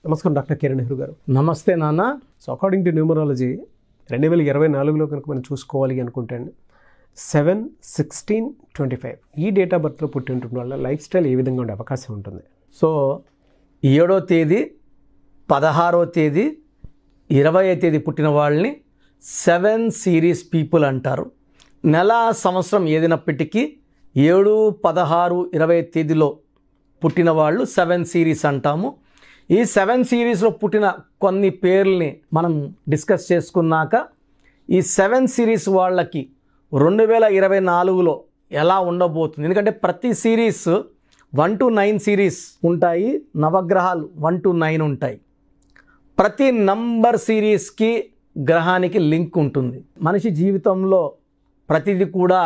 నమస్కారం డాక్టర్ కిరణ్ నెహ్రూ గారు. నమస్తే నాన్న. సో అకార్డింగ్ టు న్యూమరాలజీ 2024లో కనుక మనం చూసుకోవాలి అనుకుంటే 7, 16, 25 ఈ డేట్ ఆఫ్ బర్త్లో పుట్టి ఉండటం వల్ల లైఫ్ స్టైల్ ఏ విధంగా ఉండే అవకాశం ఉంటుంది? సో 7వ తేదీ, 16వ తేదీ, 20వ తేదీ పుట్టిన వాళ్ళని 7 సిరీస్ పీపుల్ అంటారు. నెల సంవత్సరం ఏదైనప్పటికీ 7, 16, 20 తేదీలో పుట్టిన వాళ్ళు 7 సిరీస్ అంటాము. ఈ 7 సిరీస్లో పుట్టిన కొన్ని పేర్లని మనం డిస్కస్ చేసుకున్నాక ఈ 7 సిరీస్ వాళ్ళకి 2024లో ఎలా ఉండబోతుంది, ఎందుకంటే ప్రతి సిరీస్ 1 to 9 సిరీస్ ఉంటాయి, నవగ్రహాలు 1 to 9 ఉంటాయి. ప్రతి నంబర్ సిరీస్కి గ్రహానికి లింక్ ఉంటుంది. మనిషి జీవితంలో ప్రతిదీ కూడా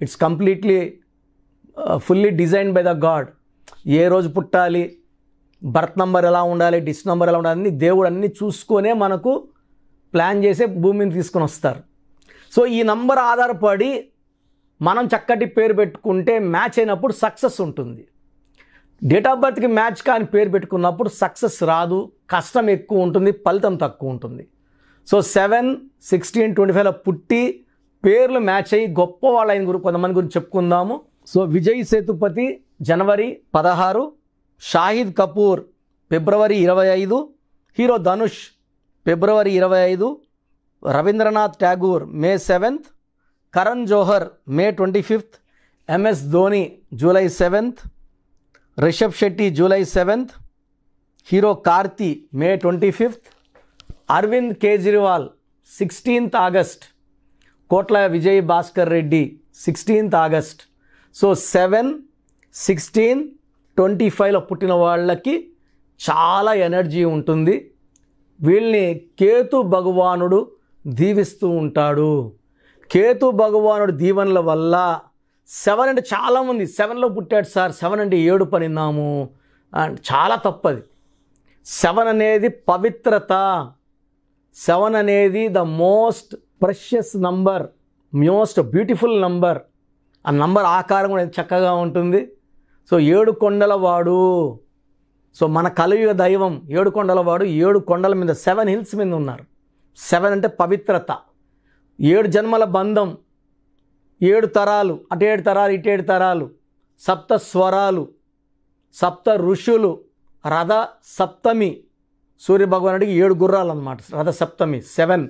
it's completely fully design by the God. ఏ రోజు పుట్టాలి, బర్త్ నంబర్ ఎలా ఉండాలి, డిస్ నంబర్ ఎలా ఉండాలి అన్ని దేవుడు అన్నీ చూసుకొనే మనకు ప్లాన్ చేసే భూమిని తీసుకొని వస్తారు. సో ఈ నంబర్ ఆధారపడి మనం చక్కటి పేరు పెట్టుకుంటే మ్యాచ్ అయినప్పుడు సక్సెస్ ఉంటుంది. డేట్ ఆఫ్ బర్త్కి మ్యాచ్ కాని పేరు పెట్టుకున్నప్పుడు సక్సెస్ రాదు, కష్టం ఎక్కువ ఉంటుంది, ఫలితం తక్కువ ఉంటుంది. సో 7, 16, 25లో పుట్టి పేర్లు మ్యాచ్ అయ్యి గొప్ప వాళ్ళ కొంతమంది గురించి చెప్పుకుందాము. సో విజయ్ సేతుపతి జనవరి 16, షాహిద్ కపూర్ ఫిబ్రవరి 25, హీరో ధనుష్ ఫిబ్రవరి 25, Rabindranath Tagore May 7th, Karan Johar May 25th, MS Dhoni July 7th, Rishab Shetty July 7th, hero Karthi May 25th, Arvind Kejriwal 16th August, Kotla Vijay Bhaskar Reddy 16th August. So 7, 16, 25లో పుట్టిన వాళ్ళకి చాలా ఎనర్జీ ఉంటుంది. వీళ్ళని కేతు భగవానుడు దీవిస్తూ ఉంటాడు. కేతు భగవానుడు దీవెనల వల్ల 7 అంటే చాలామంది 7లో పుట్టాడు సార్, 7 అంటే 7 పనిన్నాము అండ్ చాలా తప్పది. 7 అనేది పవిత్రత. 7 అనేది the most precious number, most beautiful number. ఆ నంబర్ ఆకారం కూడా చక్కగా ఉంటుంది. సో 7 కొండల వాడు, సో మన కలియుగ దైవం 7 కొండల వాడు. 7 కొండల మీద 7 హిల్స్ మీద ఉన్నారు. 7 అంటే పవిత్రత, 7 జన్మల బంధం, 7 తరాలు, అటు 7 తరాలు, ఇటు 7 తరాలు, 7 స్వరాలు, 7 ఋషులు, రథ సప్తమి, సూర్యభగవానుడికి 7 గుర్రాలు అన్నమాట, రథ సప్తమి 7.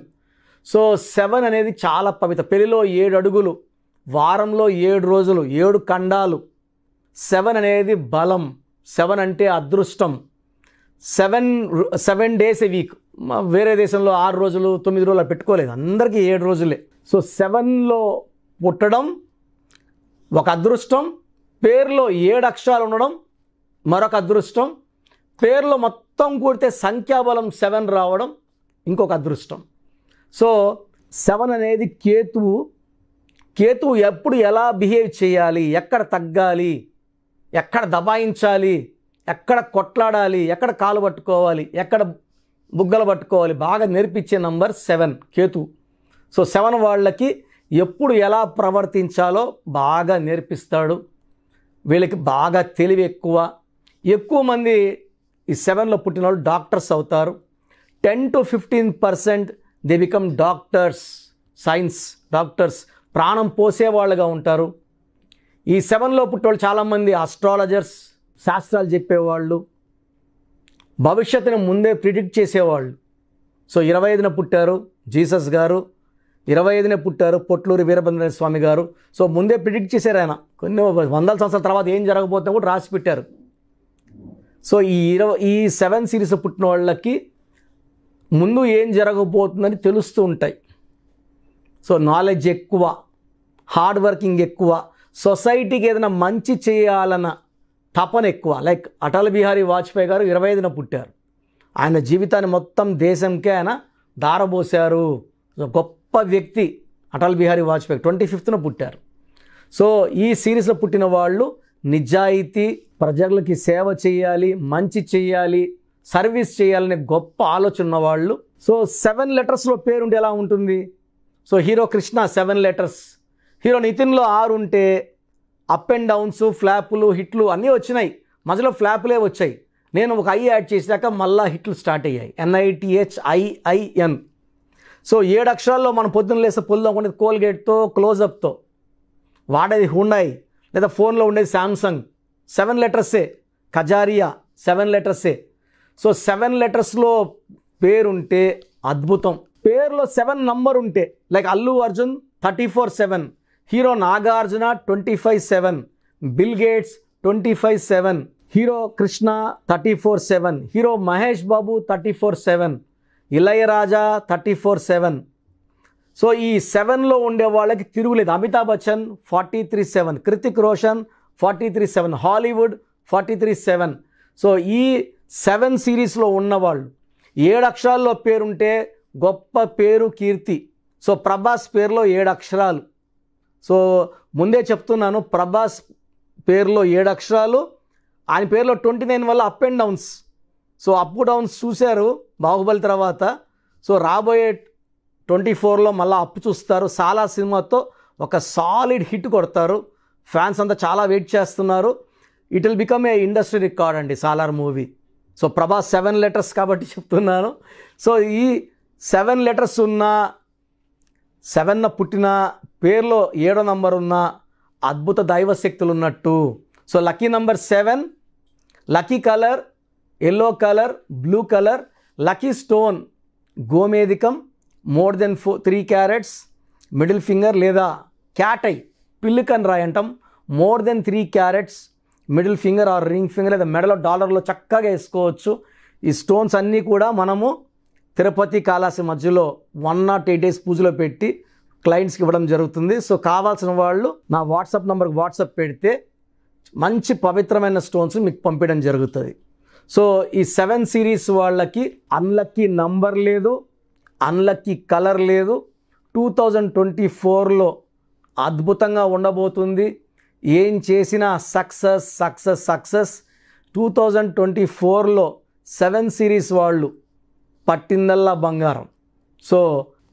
సో 7 అనేది చాలా పవిత్ర. పెళ్లిలో 7 అడుగులు, వారంలో 7 రోజులు, 7 ఖండాలు. 7 అనేది బలం, 7 అంటే అదృష్టం. 7 డేస్ ఏ వీక్. వేరే దేశంలో 6 రోజులు 9 రోజులు పెట్టుకోలేదు, అందరికీ 7 రోజులే. సో 7లో పుట్టడం ఒక అదృష్టం. పేరులో 7 అక్షరాలు ఉండడం మరొక అదృష్టం. పేరులో మొత్తం కూడితే సంఖ్యాబలం 7 రావడం ఇంకొక అదృష్టం. సో 7 అనేది కేతువు. కేతువు ఎప్పుడు ఎలా బిహేవ్ చేయాలి, ఎక్కడ తగ్గాలి, ఎక్కడ దబాయించాలి, ఎక్కడ కొట్లాడాలి, ఎక్కడ కాలు పట్టుకోవాలి, ఎక్కడ బుగ్గలు పట్టుకోవాలి బాగా నేర్పించే నంబర్ 7 కేతు. సో 7 వాళ్ళకి ఎప్పుడు ఎలా ప్రవర్తించాలో బాగా నేర్పిస్తాడు. వీళ్ళకి బాగా తెలివి ఎక్కువ. ఎక్కువ మంది ఈ 7లో పుట్టిన వాళ్ళు డాక్టర్స్ అవుతారు. 10 to 15% they become doctors, science doctors, ప్రాణం పోసేవాళ్ళుగా ఉంటారు. ఈ 7లో పుట్టేవాళ్ళు చాలామంది ఆస్ట్రాలజర్స్, శాస్త్రాలు చెప్పేవాళ్ళు, భవిష్యత్తుని ముందే ప్రిడిక్ట్ చేసేవాళ్ళు. సో 25న పుట్టారు జీసస్ గారు, 25నే పుట్టారు పొట్లూరి వీరభద్ర స్వామి గారు. సో ముందే ప్రిడిక్ట్ చేశారు ఆయన. కొన్ని వందల సంవత్సరాల తర్వాత ఏం జరగబోతుందో కూడా రాసి పెట్టారు. సో ఈ 7 సిరీస్ పుట్టిన వాళ్ళకి ముందు ఏం జరగబోతుందని తెలుస్తూ ఉంటాయి. సో నాలెడ్జ్ ఎక్కువ, హార్డ్ వర్కింగ్ ఎక్కువ, సొసైటీకి ఏదైనా మంచి చేయాలన్న తపన ఎక్కువ. లైక్ అటల్ బిహారీ వాజ్పేయి గారు 25న పుట్టారు. ఆయన జీవితాన్ని మొత్తం దేశంకే ఆయన దారబోశారు. గొప్ప వ్యక్తి అటల్ బిహారీ వాజ్పేయి 25న పుట్టారు. సో ఈ సిరీస్లో పుట్టిన వాళ్ళు నిజాయితీ, ప్రజలకి సేవ చేయాలి, మంచి చేయాలి, సర్వీస్ చేయాలనే గొప్ప ఆలోచన ఉన్నవాళ్ళు. సో 7 లెటర్స్లో పేరుంటే ఎలా ఉంటుంది? So hero Krishna 7 letters, hero నితిన్లో 6 ఉంటే అప్ అండ్ డౌన్స్, ఫ్లాపులు, హిట్లు అన్నీ వచ్చినాయి. మధ్యలో ఫ్లాపులే వచ్చాయి. నేను ఒక ఐ యాడ్ చేశాక మళ్ళా హిట్లు స్టార్ట్ అయ్యాయి. NITHIIN. సో 7 అక్షరాల్లో మనం పొద్దున్న లేస్తే పొద్దున ఉండేది కోల్గేట్తో, క్లోజప్తో, వాడేది హుండాయ్, లేదా ఫోన్లో ఉండేది శాంసంగ్. 7 లెటర్సే. కజారియా 7 లెటర్సే. సో 7 లెటర్స్లో పేరుంటే అద్భుతం. పేరులో 7 నంబర్ ఉంటే, like Allu Arjun 34/7, hero Nagarjuna 25/7, Bill Gates 25/7, hero Krishna 34/7, hero Mahesh Babu 34/7, Ilaiyaraaja 34/7. So ఈ 7లో ఉండే వాళ్ళకి తిరుగులేదు. అమితాబ్ బచ్చన్ 43/7, కృతిక్ రోషన్ 43/7, హాలీవుడ్ 43/7. సో ఈ 7 సిరీస్లో ఉన్నవాళ్ళు 7 అక్షరాల్లో పేరుంటే గొప్ప పేరు, కీర్తి. సో ప్రభాస్ పేరులో 7 అక్షరాలు. సో ముందే చెప్తున్నాను, ప్రభాస్ పేరులో 7 అక్షరాలు, ఆయన పేరులో 29 వల్ల up and downs. So up downs చూశారు బాహుబలి తర్వాత. సో రాబోయే 24లో మళ్ళీ అప్పు చూస్తారు. సాలా సినిమాతో ఒక సాలిడ్ హిట్ కొడతారు. ఫ్యాన్స్ అంతా చాలా వెయిట్ చేస్తున్నారు. It will become a industry record అండి Salaar movie. So Prabhas 7 letters కాబట్టి చెప్తున్నాను. సో ఈ 7 లెటర్స్ ఉన్న, 7న పుట్టిన, పేరులో 7వ నంబర్ ఉన్న అద్భుత దైవశక్తులు ఉన్నట్టు. So lucky number 7, lucky colour yellow colour, blue colour, lucky stone గోమేధికం, more than 3 carats, middle finger లేదా క్యాట్ ఐ, పిల్లికన్ రాయి అంటాం, more than 3 carats, middle finger or ring finger లేదా మెడలో డాలర్లో చక్కగా వేసుకోవచ్చు. ఈ స్టోన్స్ అన్నీ కూడా మనము తిరుపతి కాళహస్తి మధ్యలో 108 days పూజలో పెట్టి క్లయింట్స్కి ఇవ్వడం జరుగుతుంది. సో కావాల్సిన వాళ్ళు నా వాట్సాప్ నెంబర్కి వాట్సాప్ పెడితే మంచి పవిత్రమైన స్టోన్స్ మీకు పంపించడం జరుగుతుంది. సో ఈ 7 సిరీస్ వాళ్ళకి అన్లక్కీ నంబర్ లేదు, అన్లక్కీ కలర్ లేదు. 2024లో అద్భుతంగా ఉండబోతుంది. ఏం చేసినా సక్సెస్ సక్సెస్ సక్సెస్. 2024లో 7 సిరీస్ వాళ్ళు పట్టిందల్లా బంగారం. సో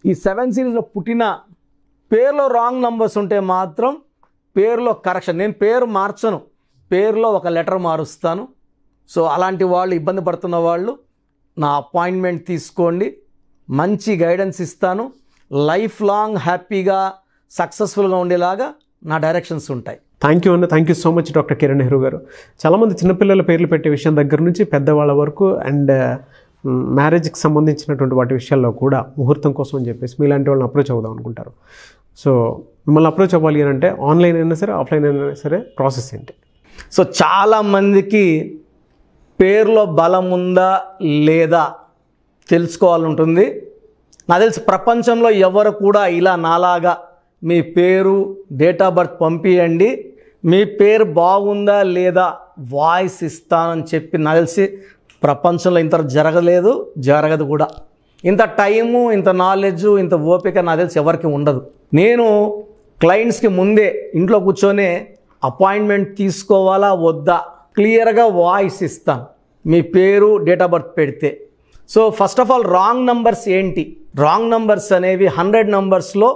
ఈ 7 సిరీస్లో పుట్టిన పేరులో రాంగ్ నంబర్స్ ఉంటే మాత్రం పేరులో కరెక్షన్. నేను పేరు మార్చను, పేరులో ఒక లెటర్ మారుస్తాను. సో అలాంటి వాళ్ళు, ఇబ్బంది పడుతున్న వాళ్ళు నా అపాయింట్మెంట్ తీసుకోండి, మంచి గైడెన్స్ ఇస్తాను. లైఫ్ లాంగ్ హ్యాపీగా సక్సెస్ఫుల్గా ఉండేలాగా నా డైరెక్షన్స్ ఉంటాయి. థ్యాంక్ యూ అన్న. Thank you so much doctor Kiran Nehru గారు. చాలామంది చిన్నపిల్లల పేర్లు పెట్టే విషయం దగ్గర నుంచి పెద్దవాళ్ళ వరకు అండ్ మ్యారేజ్కి సంబంధించినటువంటి వాటి విషయాల్లో కూడా ముహూర్తం కోసం అని చెప్పేసి మీలాంటి వాళ్ళని అప్రోచ్ అవుదాం అనుకుంటారు. సో మిమ్మల్ని అప్రోచ్ అవ్వాలి అని అంటే ఆన్లైన్ అయినా సరే, ఆఫ్లైన్ అయినా సరే ప్రాసెస్ ఏంటి? సో చాలామందికి పేరులో బలం ఉందా లేదా తెలుసుకోవాలంటుంది. నాకు తెలిసి ప్రపంచంలో ఎవరు కూడా ఇలా నాలాగా మీ పేరు, డేట్ ఆఫ్ బర్త్ పంపియండి, మీ పేరు బాగుందా లేదా వాయిస్ ఇస్తానని చెప్పి నాకు తెలిసి ప్రపంచంలో ఇంత జరగదు కూడా. ఇంత టైము, ఇంత నాలెడ్జ్, ఇంత ఓపిక నాకు తెలిసి ఎవరికి ఉండదు. నేను క్లయింట్స్కి ముందే ఇంట్లో కూర్చొని అపాయింట్మెంట్ తీసుకోవాలా వద్దా క్లియర్గా వాయిస్ ఇస్తాను, మీ పేరు, డేట్ ఆఫ్ బర్త్ పెడితే. So first of all wrong numbers ఏంటి? రాంగ్ నంబర్స్ అనేవి 100 నంబర్స్లో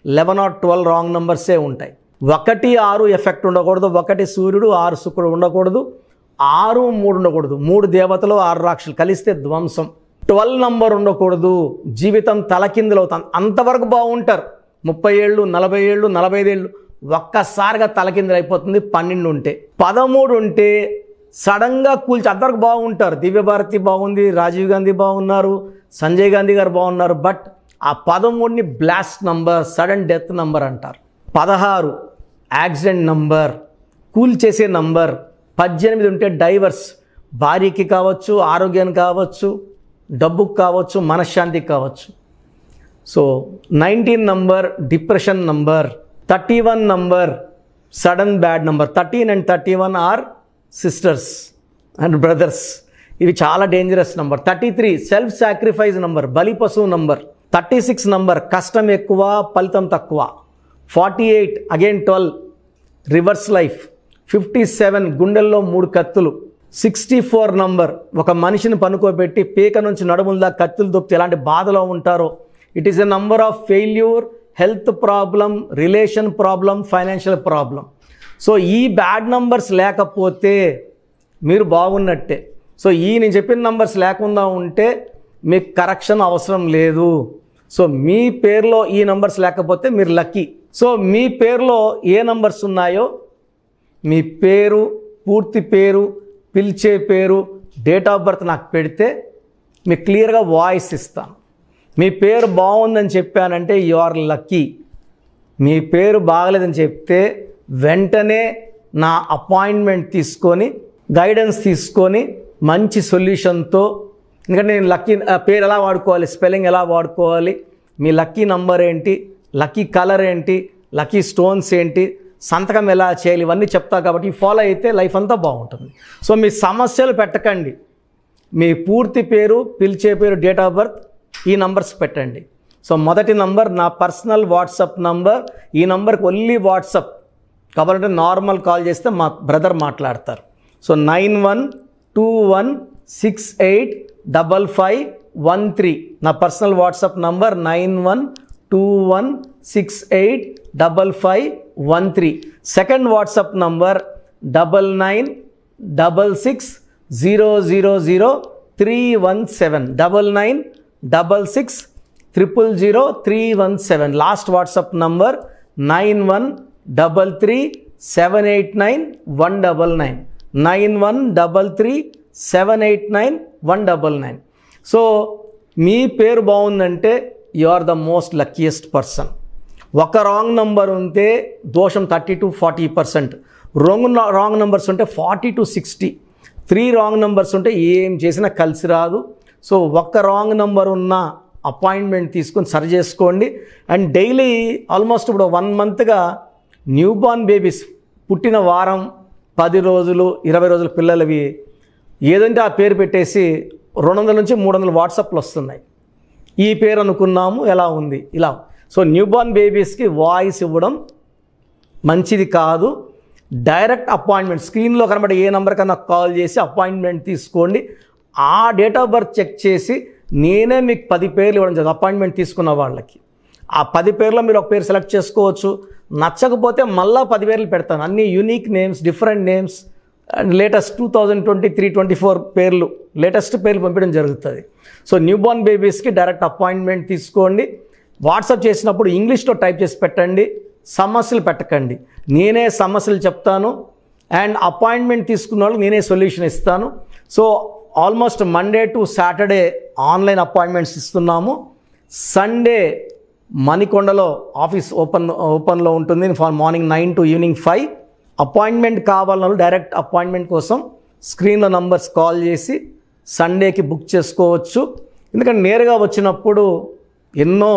11 or 12 రాంగ్ నంబర్సే ఉంటాయి. 1, 6 ఎఫెక్ట్ ఉండకూడదు, 1 సూర్యుడు 6 శుక్రుడు ఉండకూడదు, 6, 3 ఉండకూడదు, 3 దేవతలు 6 రాక్షసులు కలిస్తే ధ్వంసం. 12 నంబర్ ఉండకూడదు, జీవితం తలకిందులు అవుతాం. అంతవరకు బాగుంటారు, 30 ఏళ్ళు, 40 ఏళ్ళు, 45 ఏళ్ళు, ఒక్కసారిగా తలకిందులు అయిపోతుంది 12 ఉంటే. 13 ఉంటే సడన్గా కూల్చి అంతవరకు బాగుంటారు. దివ్యభారతి బాగుంది, రాజీవ్ గాంధీ బాగున్నారు, సంజయ్ గాంధీ గారు బాగున్నారు. బట్ ఆ 13ని blast number, sudden death number అంటారు. 16 యాక్సిడెంట్ నంబర్, కూల్ చేసే నంబర్. 18 ఉంటే డైవర్స్, భార్యకి కావచ్చు, ఆరోగ్యానికి కావచ్చు, డబ్బుకు కావచ్చు, మనశ్శాంతికి కావచ్చు. So 19 number depression number. 31 number sudden bad number. 13 and 31 are sisters and brothers. ఇవి చాలా dangerous number. 33 self sacrifice number, బలి పశువు నంబర్. 36 నంబర్ కష్టం ఎక్కువ, ఫలితం తక్కువ. 48 అగైన్ 12 రివర్స్ లైఫ్. 57 గుండెల్లో 3 కత్తులు. 64 నంబర్ ఒక మనిషిని పనుకోబెట్టి పీక నుంచి నడుముల కత్తులు దొప్పితే ఎలాంటి బాధలో ఉంటారో. It is a number of failure, health problem, relation problem, financial problem. So ఈ బ్యాడ్ నంబర్స్ లేకపోతే మీరు బాగున్నట్టే. సో ఈ నేను చెప్పిన నంబర్స్ లేకుండా ఉంటే మీకు కరెక్షన్ అవసరం లేదు. సో మీ పేరులో ఈ నంబర్స్ లేకపోతే మీరు లక్కీ. సో మీ పేరులో ఏ నంబర్స్ ఉన్నాయో మీ పేరు, పూర్తి పేరు, పిలిచే పేరు, డేట్ ఆఫ్ బర్త్ నాకు పెడితే మీకు క్లియర్గా వాయిస్ ఇస్తాను. మీ పేరు బాగుందని చెప్పానంటే యు ఆర్ లక్కీ. మీ పేరు బాగలేదని చెప్తే వెంటనే నా అపాయింట్మెంట్ తీసుకొని గైడెన్స్ తీసుకొని మంచి సొల్యూషన్తో, ఎందుకంటే నేను లక్కీ పేరు ఎలా వాడుకోవాలి, స్పెల్లింగ్ ఎలా వాడుకోవాలి, మీ లక్కీ నంబర్ ఏంటి, లక్కీ కలర్ ఏంటి, లక్కీ స్టోన్స్ ఏంటి, సంతకం ఎలా చేయాలి, ఇవన్నీ చెప్తా కాబట్టి ఫాలో అయితే లైఫ్ అంతా బాగుంటుంది. సో మీ సమస్యలు పెట్టకండి. మీ పూర్తి పేరు, పిలిచే పేరు, డేట్ ఆఫ్ బర్త్, ఈ నంబర్స్ పెట్టండి. సో మొదటి నంబర్ నా పర్సనల్ వాట్సాప్ నంబర్. ఈ నంబర్కి ఓన్లీ వాట్సాప్ కాబట్టి నార్మల్ కాల్ చేస్తే మా బ్రదర్ మాట్లాడతారు. సో 9121685513 నా personal WhatsApp number 9121685513. Second WhatsApp number 9966000317 9966000317. Last WhatsApp number 9133789199 9133789199. So మీ పేరు బాగుందంటే you are the most luckiest person. ఒక రాంగ్ నంబర్ ఉంటే దోషం 30 to 40%, రాంగ్ నంబర్స్ ఉంటే 40 to 60, 3 రాంగ్ నంబర్స్ ఉంటే ఏం చేసినా కలిసి రాదు. సో ఒక్క రాంగ్ నంబర్ ఉన్న అపాయింట్మెంట్ తీసుకొని సరి చేసుకోండి. అండ్ డైలీ ఆల్మోస్ట్ ఇప్పుడు 1 మంత్గా న్యూ బార్న్ బేబీస్ పుట్టిన వారం, 10 రోజులు, 20 రోజుల పిల్లలవి ఏదంటే ఆ పేరు పెట్టేసి 200 నుంచి 300 వాట్సాప్లు వస్తున్నాయి. ఈ పేరు అనుకున్నాము, ఎలా ఉంది ఇలా. సో న్యూ బార్న్ బేబీస్కి వాయిస్ ఇవ్వడం మంచిది కాదు. డైరెక్ట్ అపాయింట్మెంట్ స్క్రీన్లో కనబడే ఏ నెంబర్ కన్నా కాల్ చేసి అపాయింట్మెంట్ తీసుకోండి. ఆ డేట్ ఆఫ్ బర్త్ చెక్ చేసి నేనే మీకు 10 పేర్లు ఇవ్వడం జరుగుతుంది. అపాయింట్మెంట్ తీసుకున్న వాళ్ళకి ఆ 10 పేర్లో మీరు ఒక పేరు సెలెక్ట్ చేసుకోవచ్చు. నచ్చకపోతే మళ్ళీ 10 పేర్లు పెడతాను. అన్ని unique names, different names and latest 2023-24 పేర్లు, లేటెస్ట్ పేర్లు పంపించడం జరుగుతుంది. సో న్యూ బార్న్ బేబీస్కి డైరెక్ట్ అపాయింట్మెంట్ తీసుకోండి. వాట్సాప్ చేసినప్పుడు ఇంగ్లీష్లో టైప్ చేసి పెట్టండి, సమస్యలు పెట్టకండి. నేనే సమస్యలు చెప్తాను అండ్ అపాయింట్మెంట్ తీసుకున్న వాళ్ళకి నేనే సొల్యూషన్ ఇస్తాను. So almost Monday to Saturday online appointments ఇస్తున్నాము. సండే మణికొండలో ఆఫీస్ ఓపెన్లో ఉంటుంది మార్నింగ్ 9 to ఈవినింగ్ 5. అపాయింట్మెంట్ కావాలన్న డైరెక్ట్ అపాయింట్మెంట్ కోసం స్క్రీన్లో నంబర్స్ కాల్ చేసి సండేకి బుక్ చేసుకోవచ్చు. ఎందుకంటే నేరుగా వచ్చినప్పుడు ఎన్నో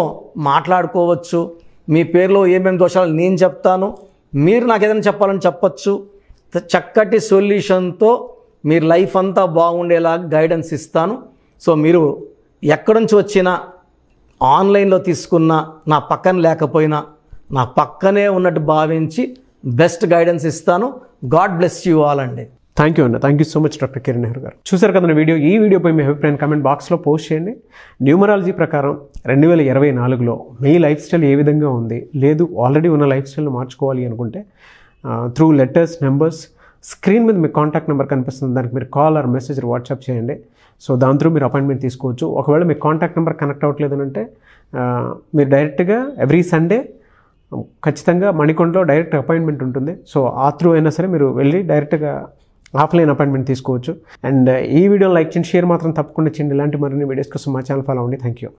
మాట్లాడుకోవచ్చు. మీ పేరులో ఏమేమి దోషాలు నేను చెప్తాను, మీరు నాకు ఏదైనా చెప్పాలని చెప్పచ్చు. చక్కటి సొల్యూషన్తో మీరు లైఫ్ అంతా బాగుండేలాగా గైడెన్స్ ఇస్తాను. సో మీరు ఎక్కడి నుంచి వచ్చినా, ఆన్లైన్లో తీసుకున్న, నా పక్కన లేకపోయినా నా పక్కనే ఉన్నట్టు భావించి బెస్ట్ గైడెన్స్ ఇస్తాను. గాడ్ బ్లెస్ యూ ఆల్ అండి. థ్యాంక్ యూ అన్న. Thank you so much doctor Kiran Nehru గారు. చూసారు కదా వీడియో. ఈ వీడియోపై మీ అభిప్రాయం కామెంట్ బాక్స్లో పోస్ట్ చేయండి. న్యూమరాలజీ ప్రకారం 2024లో మీ లైఫ్ స్టైల్ ఏ విధంగా ఉంది, లేదు ఆల్రెడీ ఉన్న లైఫ్ స్టైల్ని మార్చుకోవాలి అనుకుంటే త్రూ లెటర్స్, నెంబర్స్, స్క్రీన్ మీద మీ కాంటాక్ట్ నెంబర్ కనిపిస్తుంది, దానికి మీరు కాల్ ఆర్ మెసేజ్ వాట్సాప్ చేయండి. సో దాని త్రూ మీరు అపాయింట్మెంట్ తీసుకోవచ్చు. ఒకవేళ మీ కాంటాక్ట్ నెంబర్ కనెక్ట్ అవ్వట్లేదు అంటే మీరు డైరెక్ట్గా ఎవ్రీ సండే ఖచ్చితంగా మణికొండలో డైరెక్ట్ అపాయింట్మెంట్ ఉంటుంది. సో ఆ త్రూ అయినా సరే మీరు వెళ్ళి డైరెక్ట్గా ఆఫ్లైన్ అపాయింట్మెంట్ తీసుకోవచ్చు. అండ్ ఈ వీడియో లైక్ చేయండి, షేర్ మాత్రం తప్పకుండా చేయండి. ఇలాంటి మరిన్ని వీడియోస్ కోసం మా ఛానల్ ఫాలో అవ్వండి. Thank you.